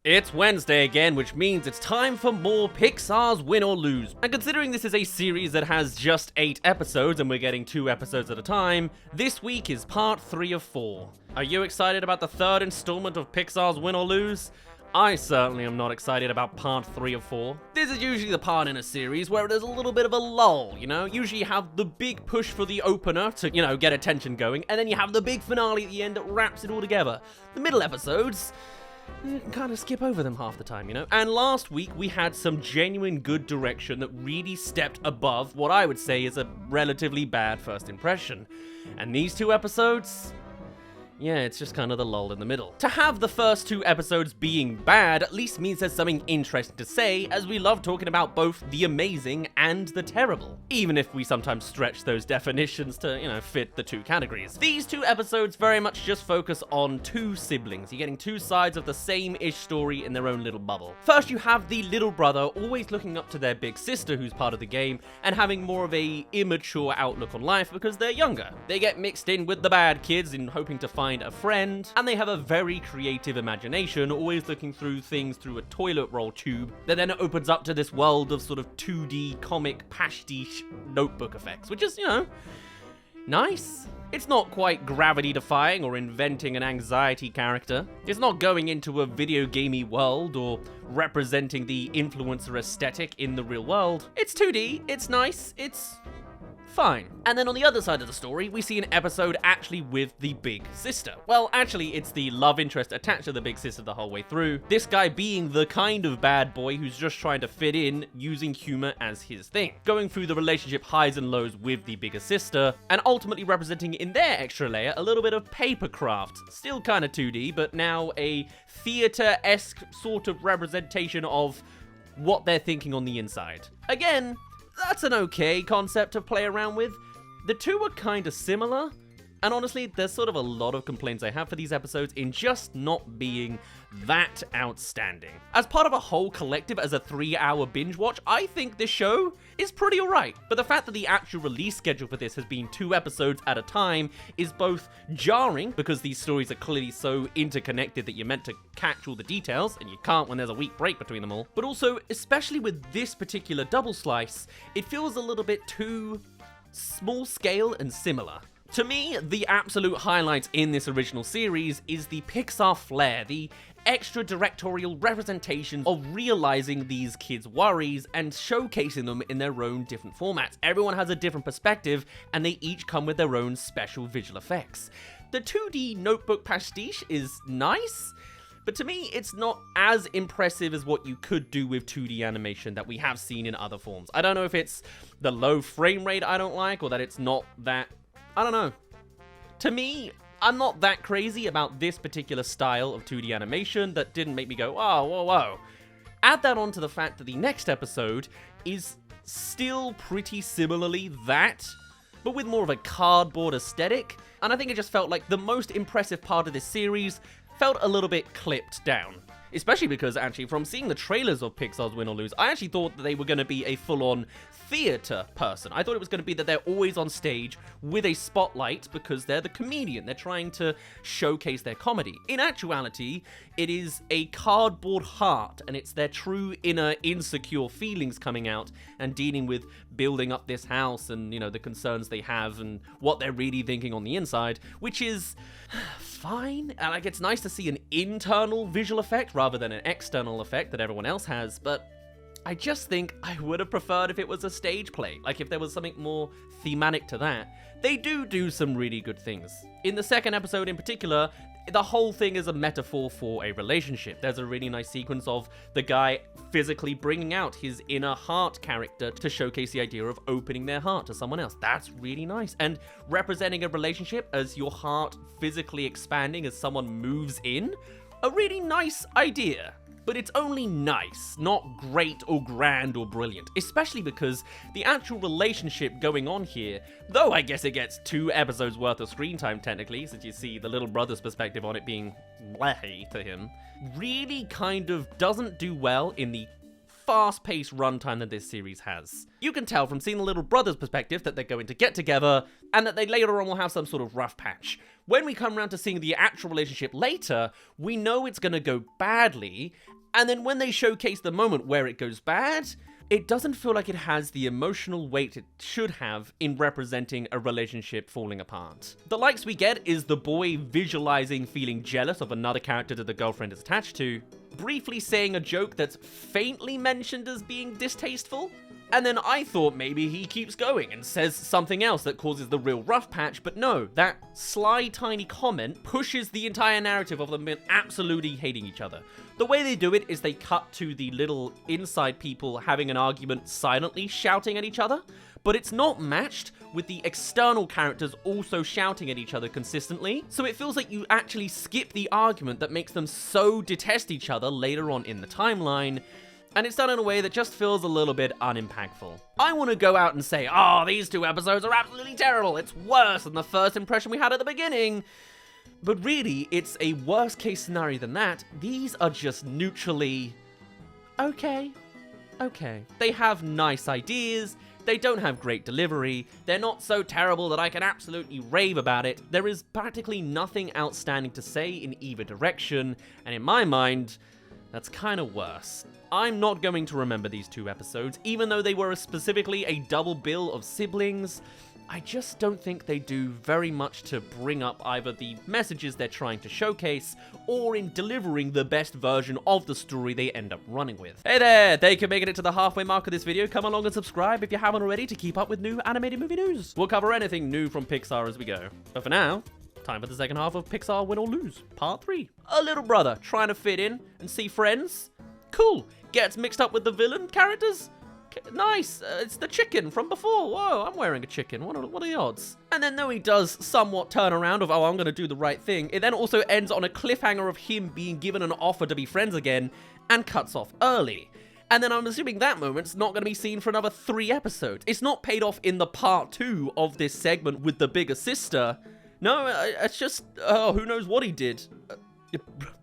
It's Wednesday again, which means it's time for more Pixar's Win or Lose. And considering this is a series that has just 8 episodes and we're getting 2 episodes at a time, this week is part 3 of 4. Are you excited about the 3rd installment of Pixar's Win or Lose? I certainly am not excited about part 3 of 4. This is usually the part in a series where there's a little bit of a lull, you know? Usually you have the big push for the opener to, get attention going, and then you have the big finale at the end that wraps it all together. The middle episodes, you can kind of skip over them half the time, And last week we had some genuine good direction that really stepped above what I would say is a relatively bad first impression. And these 2 episodes, yeah, it's just kind of the lull in the middle. To have the first 2 episodes being bad at least means there's something interesting to say, as we love talking about both the amazing and the terrible. Even if we sometimes stretch those definitions to, fit the 2 categories. These 2 episodes very much just focus on 2 siblings. You're getting 2 sides of the same-ish story in their own little bubble. First, you have the little brother always looking up to their big sister who's part of the game, and having more of a immature outlook on life because they're younger. They get mixed in with the bad kids in hoping to find a friend, and they have a very creative imagination, always looking through things through a toilet roll tube that then opens up to this world of sort of 2D comic pastiche notebook effects, which is, nice. It's not quite gravity-defying or inventing an anxiety character. It's not going into a video gamey world or representing the influencer aesthetic in the real world. It's 2D, it's nice, it's fine. And then on the other side of the story, we see an episode actually with the big sister. Well, actually, it's the love interest attached to the big sister the whole way through. This guy being the kind of bad boy who's just trying to fit in, using humor as his thing. Going through the relationship highs and lows with the bigger sister, and ultimately representing in their extra layer a little bit of papercraft. Still kind of 2D, but now a theater-esque sort of representation of what they're thinking on the inside. Again, that's an okay concept to play around with. The 2 are kind of similar, and honestly, there's sort of a lot of complaints I have for these episodes in just not being that outstanding. As part of a whole collective as a 3-hour binge watch, I think this show is pretty alright. But the fact that the actual release schedule for this has been 2 episodes at a time is both jarring, because these stories are clearly so interconnected that you're meant to catch all the details, and you can't when there's a week break between them all. But also, especially with this particular double slice, it feels a little bit too small scale and similar. To me, the absolute highlight in this original series is the Pixar flair, the extra directorial representation of realizing these kids' worries and showcasing them in their own different formats. Everyone has a different perspective, and they each come with their own special visual effects. The 2D notebook pastiche is nice, but to me, it's not as impressive as what you could do with 2D animation that we have seen in other forms. I don't know if it's the low frame rate I don't like, or that it's not that, I don't know. To me, I'm not that crazy about this particular style of 2D animation that didn't make me go, oh, whoa, whoa. Add that on to the fact that the next episode is still pretty similarly that, but with more of a cardboard aesthetic, and I think it just felt like the most impressive part of this series felt a little bit clipped down. Especially because, actually, from seeing the trailers of Pixar's Win or Lose, I actually thought that they were going to be a full-on theater person. I thought it was going to be that they're always on stage with a spotlight because they're the comedian. They're trying to showcase their comedy. In actuality, it is a cardboard heart, and it's their true inner insecure feelings coming out and dealing with building up this house and, the concerns they have and what they're really thinking on the inside, which is fine. And like, it's nice to see an internal visual effect rather than an external effect that everyone else has, but I just think I would have preferred if it was a stage play, like if there was something more thematic to that. They do some really good things. In the second episode in particular, the whole thing is a metaphor for a relationship. There's a really nice sequence of the guy physically bringing out his inner heart character to showcase the idea of opening their heart to someone else. That's really nice. And representing a relationship as your heart physically expanding as someone moves in, a really nice idea. But it's only nice, not great or grand or brilliant, especially because the actual relationship going on here, though I guess it gets 2 episodes worth of screen time technically, since you see the little brother's perspective on it being bleh to him, really kind of doesn't do well in the fast-paced runtime that this series has. You can tell from seeing the little brother's perspective that they're going to get together, and that they later on will have some sort of rough patch. When we come around to seeing the actual relationship later, we know it's going to go badly, And then when they showcase the moment where it goes bad, it doesn't feel like it has the emotional weight it should have in representing a relationship falling apart. The likes we get is the boy visualizing feeling jealous of another character that the girlfriend is attached to, briefly saying a joke that's faintly mentioned as being distasteful, and then I thought maybe he keeps going and says something else that causes the real rough patch, but no, that sly tiny comment pushes the entire narrative of them absolutely hating each other. The way they do it is they cut to the little inside people having an argument silently shouting at each other, but it's not matched with the external characters also shouting at each other consistently, so it feels like you actually skip the argument that makes them so detest each other later on in the timeline, and it's done in a way that just feels a little bit unimpactful. I want to go out and say, oh, these 2 episodes are absolutely terrible, it's worse than the first impression we had at the beginning. But really, it's a worse case scenario than that. These are just neutrally okay. They have nice ideas, they don't have great delivery, they're not so terrible that I can absolutely rave about it. There is practically nothing outstanding to say in either direction, and in my mind, that's kind of worse. I'm not going to remember these 2 episodes, even though they were specifically a double bill of siblings. I just don't think they do very much to bring up either the messages they're trying to showcase, or in delivering the best version of the story they end up running with. Hey there, thank you for making it to the halfway mark of this video. Come along and subscribe if you haven't already to keep up with new animated movie news. We'll cover anything new from Pixar as we go. But for now, time for the second half of Pixar Win or Lose, Part 3. A little brother trying to fit in and see friends. Cool. Gets mixed up with the villain characters. Nice, it's the chicken from before. Whoa, I'm wearing a chicken. What are the odds? And then though he does somewhat turn around of, oh, I'm going to do the right thing, it then also ends on a cliffhanger of him being given an offer to be friends again and cuts off early. And then I'm assuming that moment's not going to be seen for another 3 episodes. It's not paid off in the part 2 of this segment with the bigger sister. No, it's just, oh, who knows what he did.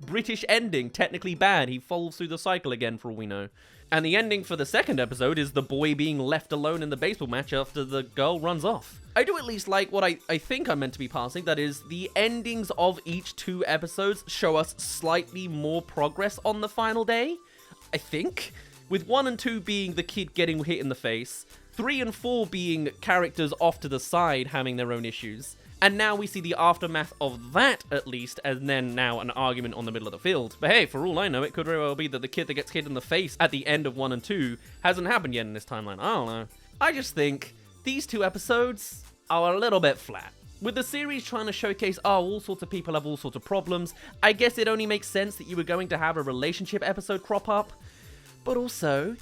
British ending, technically bad. He falls through the cycle again for all we know. And the ending for the second episode is the boy being left alone in the baseball match after the girl runs off. I do at least like what I think I'm meant to be passing, that is, the endings of each 2 episodes show us slightly more progress on the final day, I think. With 1 and 2 being the kid getting hit in the face, 3 and 4 being characters off to the side having their own issues. And now we see the aftermath of that, at least, and then now an argument on the middle of the field. But hey, for all I know, it could very well be that the kid that gets hit in the face at the end of 1 and 2 hasn't happened yet in this timeline. I don't know. I just think these 2 episodes are a little bit flat. With the series trying to showcase, oh, all sorts of people have all sorts of problems, I guess it only makes sense that you were going to have a relationship episode crop up. But also,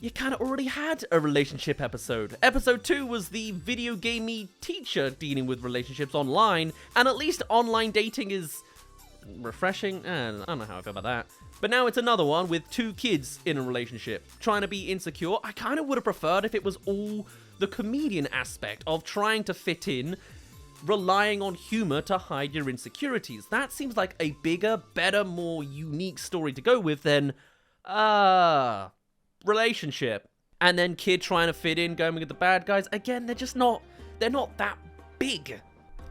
you kind of already had a relationship episode. Episode 2 was the video gamey teacher dealing with relationships online, and at least online dating is refreshing. I don't know how I feel about that. But now it's another one with 2 kids in a relationship, trying to be insecure. I kind of would have preferred if it was all the comedian aspect of trying to fit in, relying on humor to hide your insecurities. That seems like a bigger, better, more unique story to go with than, relationship. And then kid trying to fit in, going with the bad guys. Again, they're not that big.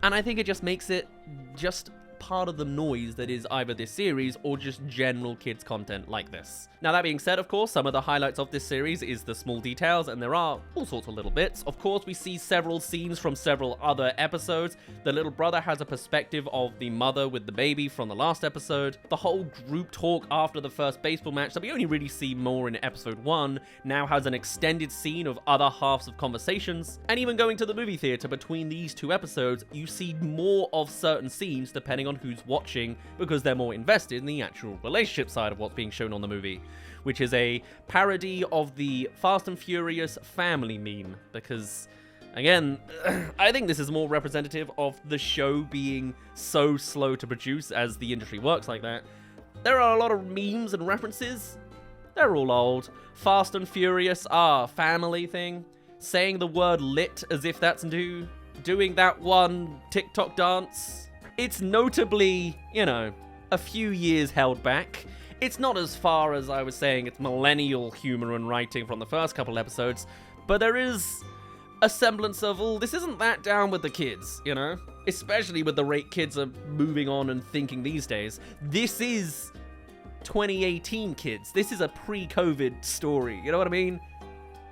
And I think it just makes it just part of the noise that is either this series or just general kids content like this. Now that being said, of course, some of the highlights of this series is the small details, and there are all sorts of little bits. Of course, we see several scenes from several other episodes. The little brother has a perspective of the mother with the baby from the last episode. The whole group talk after the first baseball match that we only really see more in episode 1 now has an extended scene of other halves of conversations. And even going to the movie theater between these 2 episodes, you see more of certain scenes depending on who's watching, because they're more invested in the actual relationship side of what's being shown on the movie, which is a parody of the Fast and Furious family meme, because again, I think this is more representative of the show being so slow to produce as the industry works like that. There are a lot of memes and references. They're all old. Fast and Furious, family thing. Saying the word lit as if that's new. Doing that one TikTok dance. It's notably, a few years held back. It's not as far as I was saying it's millennial humor and writing from the first couple episodes, but there is a semblance of, oh, this isn't that down with the kids, Especially with the rate kids are moving on and thinking these days. This is 2018, kids. This is a pre-COVID story, you know what I mean?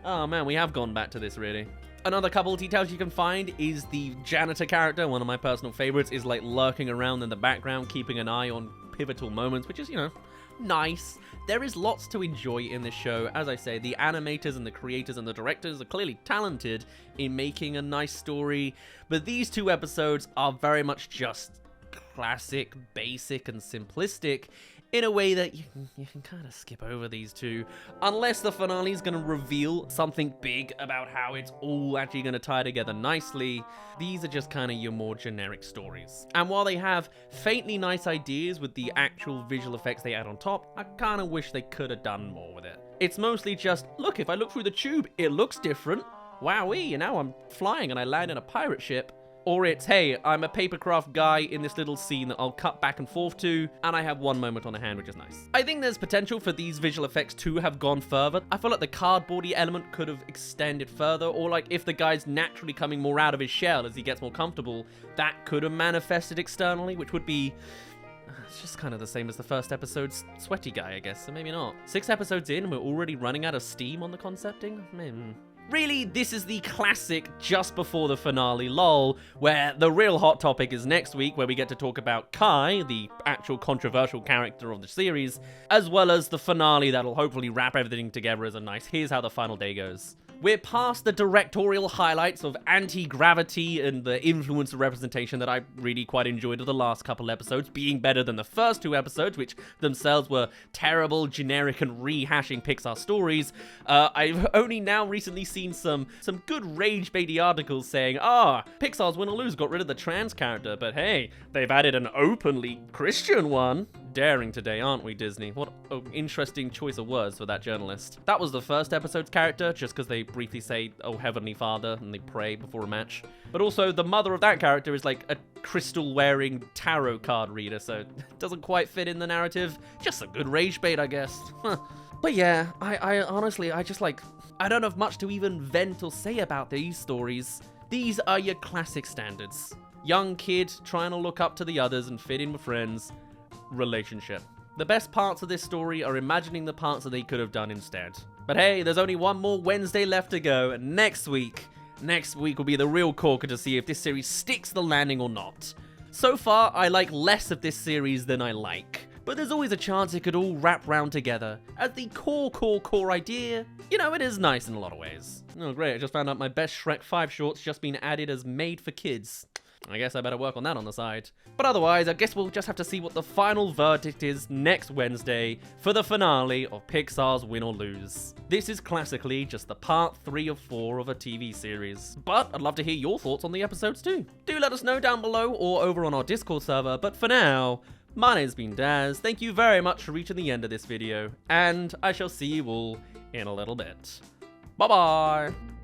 Oh man, we have gone back to this, really. Another couple of details you can find is the janitor character, one of my personal favorites, is like lurking around in the background, keeping an eye on pivotal moments, which is, you know, nice. There is lots to enjoy in this show. As I say, the animators and the creators and the directors are clearly talented in making a nice story, but these 2 episodes are very much just classic, basic, and simplistic in a way that you can kind of skip over these 2, unless the finale is going to reveal something big about how it's all actually going to tie together nicely. These are just kind of your more generic stories. And while they have faintly nice ideas with the actual visual effects they add on top, I kind of wish they could have done more with it. It's mostly just, look, if I look through the tube, it looks different. Wowee, and now I'm flying and I land in a pirate ship. Or it's, hey, I'm a papercraft guy in this little scene that I'll cut back and forth to, and I have one moment on a hand, which is nice. I think there's potential for these visual effects to have gone further. I feel like the cardboardy element could have extended further, or like if the guy's naturally coming more out of his shell as he gets more comfortable, that could have manifested externally, which would be... It's just kind of the same as the first episode's sweaty guy, I guess, so maybe not. 6 episodes in, we're already running out of steam on the concepting? Really, this is the classic just before the finale lull, where the real hot topic is next week, where we get to talk about Kai, the actual controversial character of the series, as well as the finale that'll hopefully wrap everything together as a nice, here's how the final day goes. We're past the directorial highlights of anti-gravity and the influencer representation that I really quite enjoyed of the last couple episodes, being better than the first 2 episodes, which themselves were terrible, generic, and rehashing Pixar stories. I've only now recently seen some good rage-baity articles saying, Pixar's Win or Lose got rid of the trans character, but hey, they've added an openly Christian one. Daring today, aren't we, Disney? What an interesting choice of words for that journalist. That was the first episode's character, just because they briefly say, oh, Heavenly Father, and they pray before a match. But also, the mother of that character is like a crystal-wearing tarot card reader, so it doesn't quite fit in the narrative. Just a good rage bait, I guess. But yeah, I honestly, I don't have much to even vent or say about these stories. These are your classic standards. Young kid trying to look up to the others and fit in with friends. Relationship. The best parts of this story are imagining the parts that they could have done instead. But hey, there's only one more Wednesday left to go, and next week will be the real corker to see if this series sticks the landing or not. So far, I like less of this series than I like, but there's always a chance it could all wrap round together. As the core idea, you know, it is nice in a lot of ways. Oh great, I just found out my best Shrek 5 short's just been added as made for kids. I guess I better work on that on the side. But otherwise, I guess we'll just have to see what the final verdict is next Wednesday for the finale of Pixar's Win or Lose. This is classically just the part 3 of 4 of a TV series. But I'd love to hear your thoughts on the episodes too. Do let us know down below or over on our Discord server, but for now, my name's been Daz. Thank you very much for reaching the end of this video, and I shall see you all in a little bit. Bye-bye!